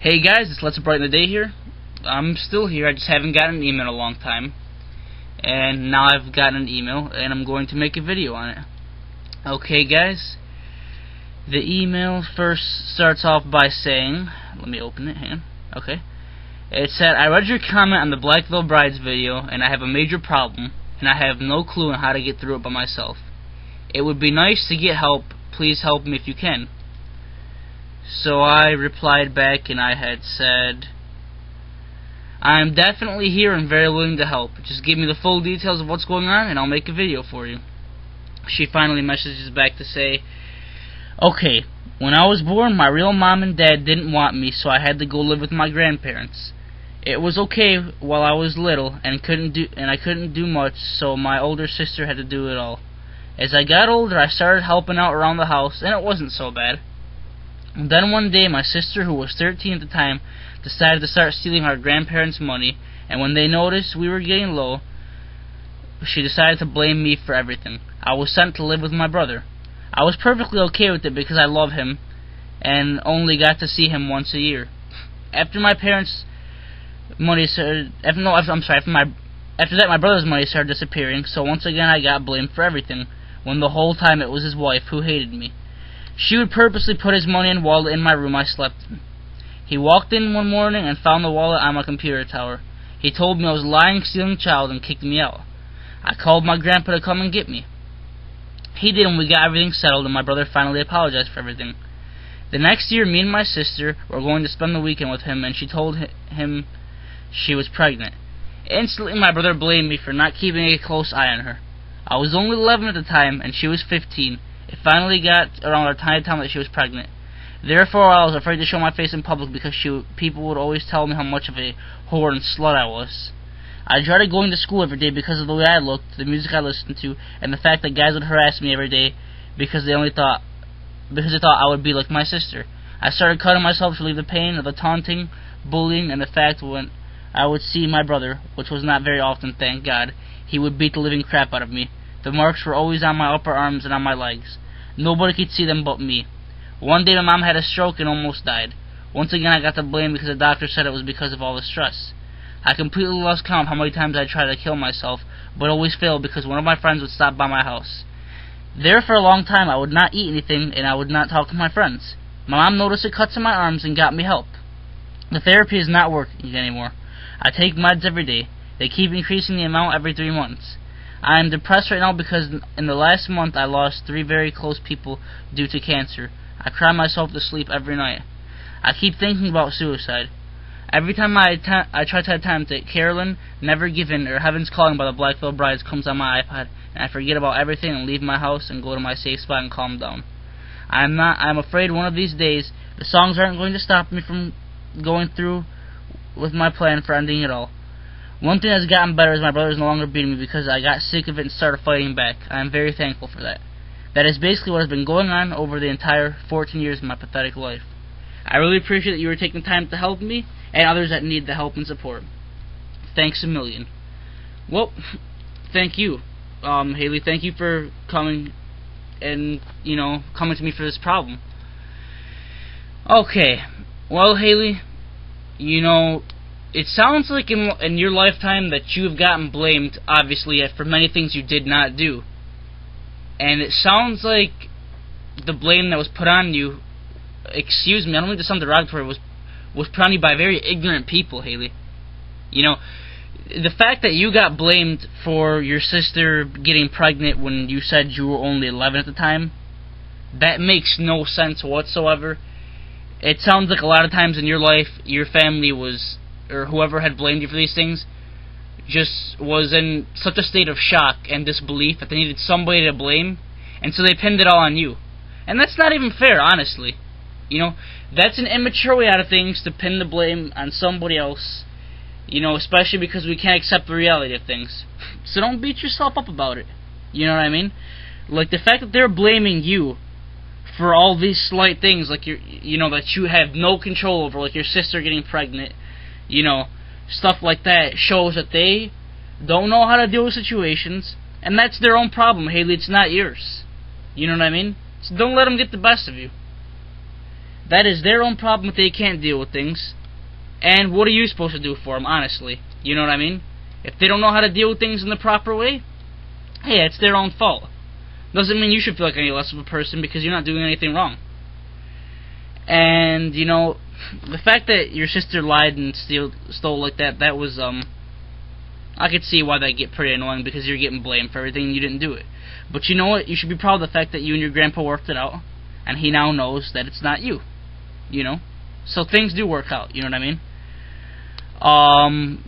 Hey guys, it's Let's Brighten the Day here. I'm still here, I just haven't gotten an email in a long time. And now I've gotten an email, and I'm going to make a video on it. Okay guys, the email first starts off by saying, let me open it, hang on. Okay. It said, I read your comment on the Black Veil Brides video, and I have a major problem, and I have no clue on how to get through it by myself. It would be nice to get help. Please help me if you can. So I replied back and I had said, I am definitely here and very willing to help. Just give me the full details of what's going on and I'll make a video for you. She finally messages back to say, okay, when I was born my real mom and dad didn't want me, so I had to go live with my grandparents. It was okay while I was little and I couldn't do much, so my older sister had to do it all. As I got older I started helping out around the house and it wasn't so bad. And then one day my sister, who was 13 at the time, decided to start stealing our grandparents' money, and when they noticed we were getting low, she decided to blame me for everything. I was sent to live with my brother. I was perfectly okay with it because I love him and only got to see him once a year. After my parents' money started, after that my brother's money started disappearing, so once again I got blamed for everything, when the whole time it was his wife who hated me. She would purposely put his money and wallet in my room I slept in. He walked in one morning and found the wallet on my computer tower. He told me I was a lying, stealing child and kicked me out. I called my grandpa to come and get me. He did, and we got everything settled, and my brother finally apologized for everything. The next year, me and my sister were going to spend the weekend with him, and she told him she was pregnant. Instantly, my brother blamed me for not keeping a close eye on her. I was only 11 at the time, and she was 15. It finally got around our tiny time that she was pregnant. Therefore, I was afraid to show my face in public because people would always tell me how much of a whore and slut I was. I dreaded going to school every day because of the way I looked, the music I listened to, and the fact that guys would harass me every day because they thought I would be like my sister. I started cutting myself to relieve the pain of the taunting, bullying, and the fact when I would see my brother, which was not very often, thank God, he would beat the living crap out of me. The marks were always on my upper arms and on my legs. Nobody could see them but me. One day my mom had a stroke and almost died. Once again I got the blame because the doctor said it was because of all the stress. I completely lost count of how many times I tried to kill myself, but always failed because one of my friends would stop by my house. There for a long time I would not eat anything and I would not talk to my friends. My mom noticed the cuts in my arms and got me help. The therapy is not working anymore. I take meds every day. They keep increasing the amount every 3 months. I am depressed right now because in the last month I lost 3 very close people due to cancer. I cry myself to sleep every night. I keep thinking about suicide. Every time I try to attempt it, Carolyn, Never Give In, or Heaven's Calling by the Black Veil Brides comes on my iPad, and I forget about everything and leave my house and go to my safe spot and calm down. I'm afraid one of these days the songs aren't going to stop me from going through with my plan for ending it all. One thing that's gotten better is my brother is no longer beating me because I got sick of it and started fighting back. I am very thankful for that. That is basically what has been going on over the entire 14 years of my pathetic life. I really appreciate that you were taking time to help me and others that need the help and support. Thanks a million. Well, thank you, Halee. Thank you for coming and, coming to me for this problem. Okay, well, Halee, it sounds like in your lifetime that you have gotten blamed, obviously, for many things you did not do. And it sounds like the blame that was put on you, excuse me, I don't mean to sound derogatory, was put on you by very ignorant people, Halee. The fact that you got blamed for your sister getting pregnant when you said you were only 11 at the time, that makes no sense whatsoever. It sounds like a lot of times in your life, your family was, or whoever had blamed you for these things, just was in such a state of shock and disbelief that they needed somebody to blame, and so they pinned it all on you. And that's not even fair, honestly. That's an immature way out of things, to pin the blame on somebody else, especially because we can't accept the reality of things. So don't beat yourself up about it. You know what I mean? Like, the fact that they're blaming you for all these slight things, like that you have no control over, like your sister getting pregnant, stuff like that, shows that they don't know how to deal with situations, and that's their own problem, Halee. It's not yours. You know what I mean? So don't let them get the best of you. That is their own problem if they can't deal with things. And what are you supposed to do for them, honestly? You know what I mean? If they don't know how to deal with things in the proper way, hey, it's their own fault. Doesn't mean you should feel like any less of a person because you're not doing anything wrong. And, you know, the fact that your sister lied and stole like that, that was, I could see why that'd get pretty annoying because you're getting blamed for everything and you didn't do it. But you know what? You should be proud of the fact that you and your grandpa worked it out, and he now knows that it's not you. You know? So things do work out, you know what I mean?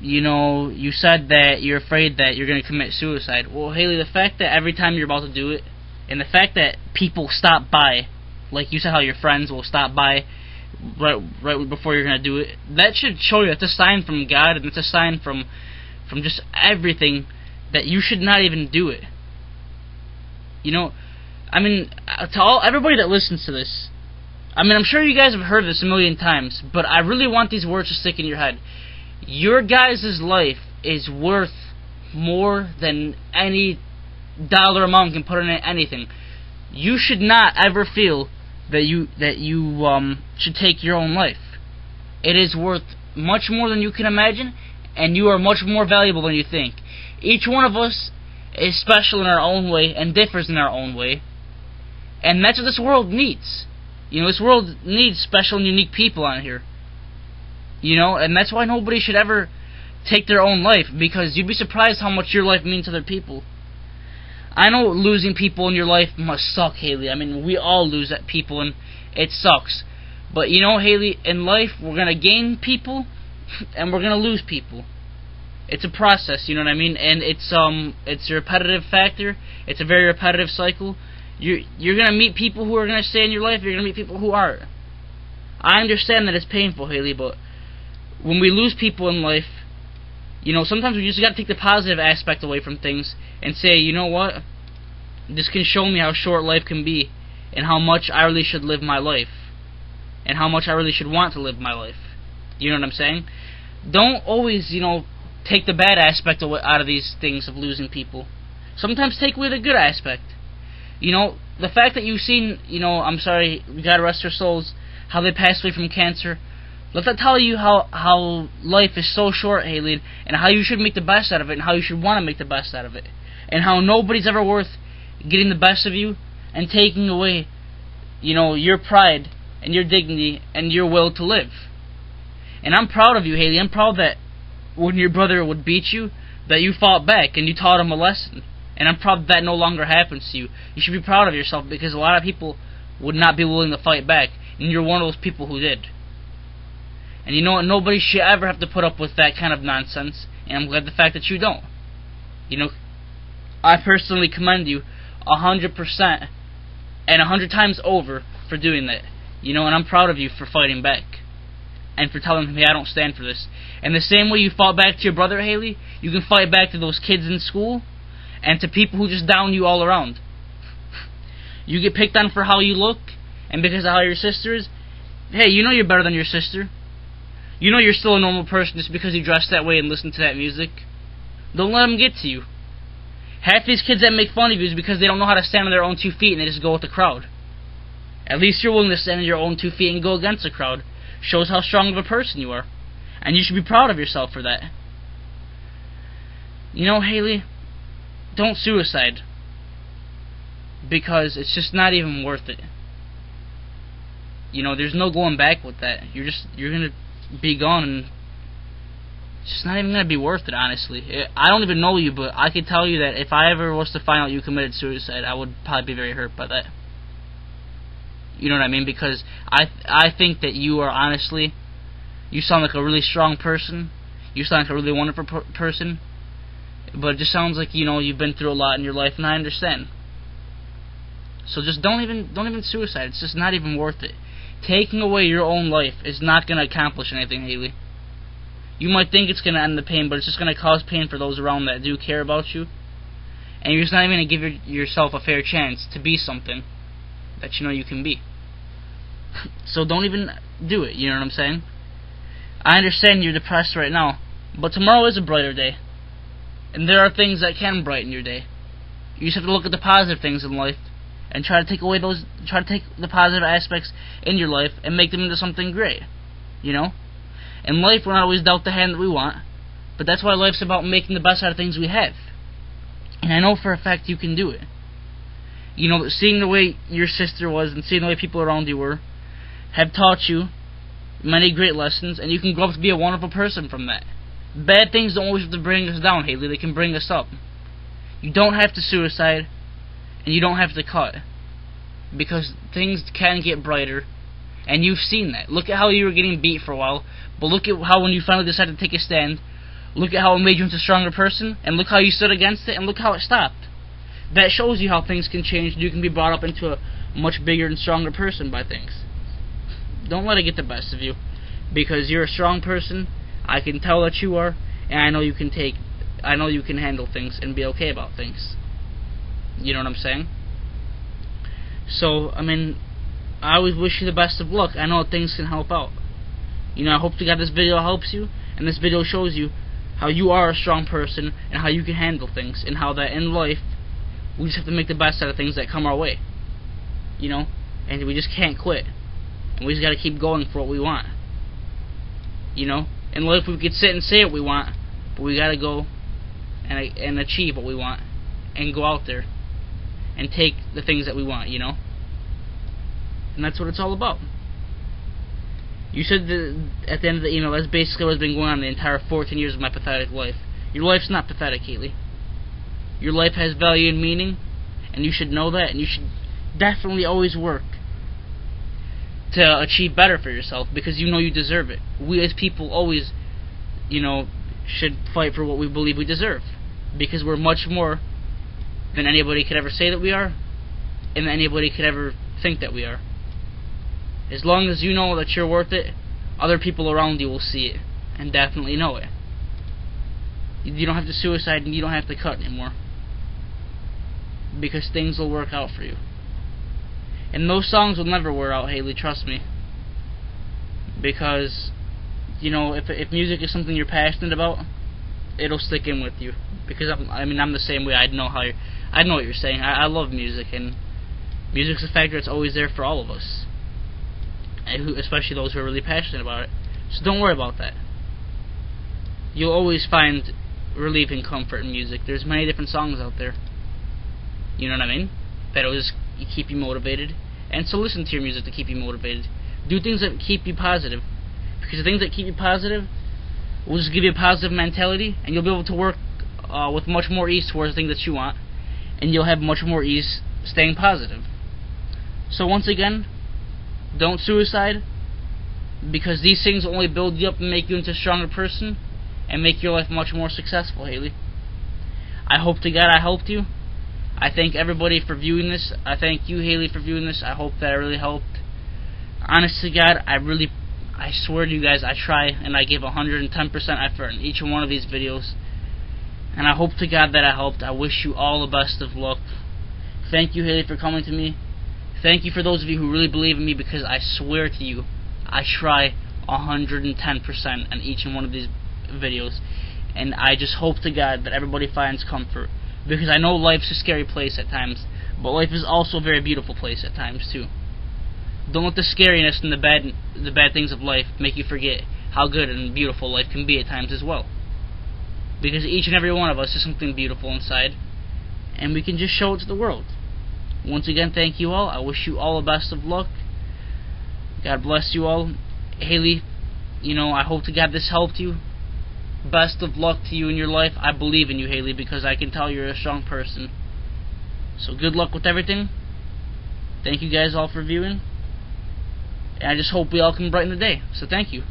You know, you said that you're afraid that you're going to commit suicide. Well, Halee, the fact that every time you're about to do it, and the fact that people stop by, like you said how your friends will stop by right before you're going to do it, that should show you it's a sign from God, and it's a sign from just everything that you should not even do it. You know, I mean, to everybody that listens to this, I mean, I'm sure you guys have heard this a million times, but I really want these words to stick in your head. Your guys' life is worth more than any dollar amount can put in anything. You should not ever feel that you should take your own life. It is worth much more than you can imagine, and you are much more valuable than you think. Each one of us is special in our own way and differs in our own way, and that's what this world needs. You know, this world needs special and unique people on here. You know, and that's why nobody should ever take their own life, because you'd be surprised how much your life means to other people. I know losing people in your life must suck, Halee. I mean, we all lose people, and it sucks. But you know, Halee, in life, we're going to gain people, and we're going to lose people. It's a process, you know what I mean? And it's a repetitive factor. It's a very repetitive cycle. You're going to meet people who are going to stay in your life. You're going to meet people who aren't. I understand that it's painful, Halee, but when we lose people in life, you know, sometimes we just got to take the positive aspect away from things and say, you know what? This can show me how short life can be, and how much I really should live my life, and how much I really should want to live my life. You know what I'm saying? Don't always, you know, take the bad aspect out of these things of losing people. Sometimes take away the good aspect. You know, the fact that you've seen, you know, I'm sorry, God rest their souls, how they passed away from cancer. Let that tell you how life is so short, Halee, and how you should make the best out of it, and how you should want to make the best out of it, and how nobody's ever worth getting the best of you and taking away, you know, your pride and your dignity and your will to live. And I'm proud of you, Halee. I'm proud that when your brother would beat you, that you fought back and you taught him a lesson. And I'm proud that no longer happens to you. You should be proud of yourself, because a lot of people would not be willing to fight back, and you're one of those people who did. And you know what? Nobody should ever have to put up with that kind of nonsense, and I'm glad the fact that you don't. You know, I personally commend you 100% and 100 times over for doing that. You know, and I'm proud of you for fighting back and for telling him, hey, I don't stand for this. And the same way you fought back to your brother, Halee, you can fight back to those kids in school and to people who just down you all around. You get picked on for how you look and because of how your sister is. Hey, you know you're better than your sister. You know you're still a normal person just because you dress that way and listen to that music. Don't let them get to you. Half these kids that make fun of you is because they don't know how to stand on their own 2 feet and they just go with the crowd. At least you're willing to stand on your own 2 feet and go against the crowd. Shows how strong of a person you are. And you should be proud of yourself for that. You know, Halee, don't suicide. Because it's just not even worth it. You know, there's no going back with that. You're going to be gone, and it's just not even going to be worth it, honestly. I don't even know you, but I can tell you that if I ever was to find out you committed suicide, I would probably be very hurt by that. You know what I mean? Because I think that you are honestly, you sound like a really strong person. You sound like a really wonderful person. But it just sounds like, you know, you've been through a lot in your life, and I understand. So just don't even suicide. It's just not even worth it. Taking away your own life is not going to accomplish anything, Halee. You might think it's going to end the pain, but it's just going to cause pain for those around that do care about you. And you're just not even going to give yourself a fair chance to be something that you know you can be. So don't even do it, you know what I'm saying? I understand you're depressed right now, but tomorrow is a brighter day. And there are things that can brighten your day. You just have to look at the positive things in life and try to take the positive aspects in your life and make them into something great. You know? In life, we're not always dealt the hand that we want, but that's why life's about making the best out of things we have. And I know for a fact you can do it. You know, seeing the way your sister was and seeing the way people around you were have taught you many great lessons, and you can grow up to be a wonderful person from that. Bad things don't always have to bring us down, Halee. They can bring us up. You don't have to suicide, and you don't have to cut, because things can get brighter, and you've seen that. Look at how you were getting beat for a while, but look at how when you finally decided to take a stand, look at how it made you into a stronger person, and look how you stood against it, and look how it stopped. That shows you how things can change, and you can be brought up into a much bigger and stronger person by things. Don't let it get the best of you, because you're a strong person. I can tell that you are, and I know you can handle things and be okay about things. You know what I'm saying? So, I mean, I always wish you the best of luck. I know that things can help out. You know, I hope to God this video helps you, and this video shows you how you are a strong person, and how you can handle things, and how that in life, we just have to make the best out of things that come our way. You know? And we just can't quit. And we just gotta keep going for what we want. You know? In life we could sit and say what we want, but we gotta go and achieve what we want. And go out there and take the things that we want, you know? And that's what it's all about. You said that at the end of the email, that's basically what's been going on the entire 14 years of my pathetic life. Your life's not pathetic, Halee. Your life has value and meaning, and you should know that, and you should definitely always work to achieve better for yourself, because you know you deserve it. We as people always, you know, should fight for what we believe we deserve, because we're much more than anybody could ever say that we are, and than anybody could ever think that we are. As long as you know that you're worth it, other people around you will see it, and definitely know it. You don't have to suicide, and you don't have to cut anymore, because things will work out for you. And those songs will never wear out, Halee, trust me. Because, you know, if music is something you're passionate about, it'll stick in with you. Because I'm the same way. I know what you're saying. I love music, and music's a factor that's always there for all of us, and especially those who are really passionate about it. So don't worry about that. You'll always find relief and comfort in music. There's many different songs out there. You know what I mean? That'll just keep you motivated. And so listen to your music to keep you motivated. Do things that keep you positive, because the things that keep you positive will just give you a positive mentality, and you'll be able to work with much more ease towards the things that you want, and you'll have much more ease staying positive. So once again, don't suicide, because these things will only build you up and make you into a stronger person, and make your life much more successful, Halee. I hope to God I helped you. I thank everybody for viewing this. I thank you, Halee, for viewing this. I hope that I really helped. Honest to God, I swear to you guys, I try and I give 110% effort in each one of these videos. And I hope to God that I helped. I wish you all the best of luck. Thank you, Halee, for coming to me. Thank you for those of you who really believe in me, because I swear to you, I try 110% on each and one of these videos. And I just hope to God that everybody finds comfort. Because I know life's a scary place at times, but life is also a very beautiful place at times too. Don't let the scariness and the bad things of life make you forget how good and beautiful life can be at times as well. Because each and every one of us has something beautiful inside, and we can just show it to the world. Once again, thank you all. I wish you all the best of luck. God bless you all. Halee, you know, I hope to God this helped you. Best of luck to you in your life. I believe in you, Halee, because I can tell you're a strong person. So good luck with everything. Thank you guys all for viewing. And I just hope we all can brighten the day. So thank you.